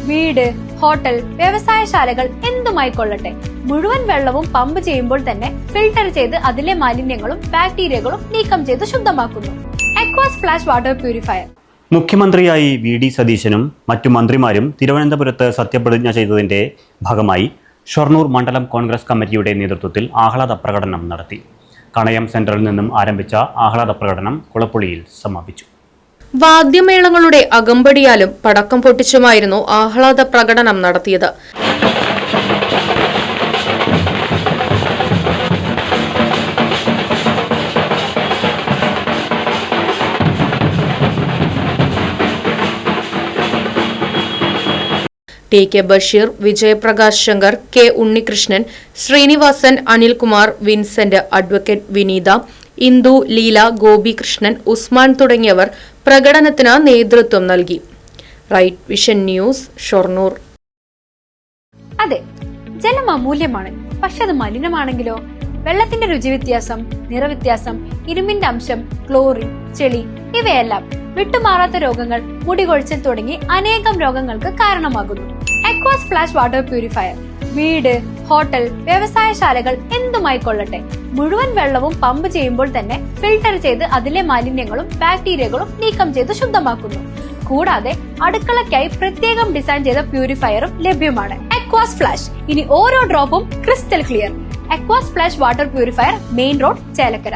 വീട്, ഹോട്ടൽ, വ്യവസായശാലകൾ എന്തുമായിക്കൊള്ളട്ടെ, മുഴുവൻ വെള്ളവും പമ്പ് ചെയ്യുമ്പോൾ തന്നെ ഫിൽട്ടർ ചെയ്ത് അതിലെ മാലിന്യങ്ങളും ബാക്ടീരിയകളും നീക്കം ചെയ്ത് ശുദ്ധമാക്കുന്നു. അക്വാസ് ഫ്ലാഷ് വാട്ടർ പ്യൂരിഫയർ. മുഖ്യമന്ത്രിയായി വി.ഡി. സതീശനും മറ്റു മന്ത്രിമാരും തിരുവനന്തപുരത്ത് സത്യപ്രതിജ്ഞ ചെയ്തതിന്റെ ഭാഗമായി ഷൊർണൂർ മണ്ഡലം കോൺഗ്രസ് കമ്മിറ്റിയുടെ നേതൃത്വത്തിൽ ആഹ്ലാദ പ്രകടനം നടത്തി. കണയം സെന്ററിൽ നിന്നും ആരംഭിച്ച ആഹ്ലാദ പ്രകടനം കുളപ്പുള്ളിയിൽ സമാപിച്ചു. വാദ്യമേളങ്ങളുടെ അകമ്പടിയാലും പടക്കം പൊട്ടിച്ചുമായിരുന്നു ആഹ്ലാദ പ്രകടനം നടത്തിയത്. T K Basheer, Vijayaprakash Shankar, K Unnikrishnan, Srinivasan, Anilkumar, Vincent, advocate Vineetha, Indu, Leela, Gopikrishnan, Usman തുടങ്ങിയവർ പ്രകടനത്തിന് നേതൃത്വം നൽകി. Right Vision News, Shoranur. അതെ, ജലം അമൂല്യമാണ്. പക്ഷെ അത് മലിനമാണെങ്കിലോ? വെള്ളത്തിന്റെ രുചി വ്യത്യാസം, നിറവ്യത്യാസം, ഇരുമ്പിന്റെ അംശം, ക്ലോറിൻ, ചെളി ഇവയെല്ലാം വിട്ടുമാറാത്ത രോഗങ്ങൾ, മുടികൊഴിച്ചിൽ തുടങ്ങി അനേകം രോഗങ്ങൾക്ക് കാരണമാകുന്നു. അക്വാസ് ഫ്ലാഷ് വാട്ടർ പ്യൂരിഫയർ. വീട്, ഹോട്ടൽ, വ്യവസായശാലകൾ എന്തുമായിക്കൊള്ളട്ടെ, മുഴുവൻ വെള്ളവും പമ്പ് ചെയ്യുമ്പോൾ തന്നെ ഫിൽട്ടർ ചെയ്ത് അതിലെ മാലിന്യങ്ങളും ബാക്ടീരിയകളും നീക്കം ചെയ്ത് ശുദ്ധമാക്കുന്നു. കൂടാതെ അടുക്കളയ്ക്കായി പ്രത്യേകം ഡിസൈൻ ചെയ്ത പ്യൂരിഫയറും ലഭ്യമാണ്. അക്വാസ് ഫ്ലാഷ്, ഇനി ഓരോ ഡ്രോപ്പും crystal clear. Aquas Flash water purifier, main road, Chelakkara.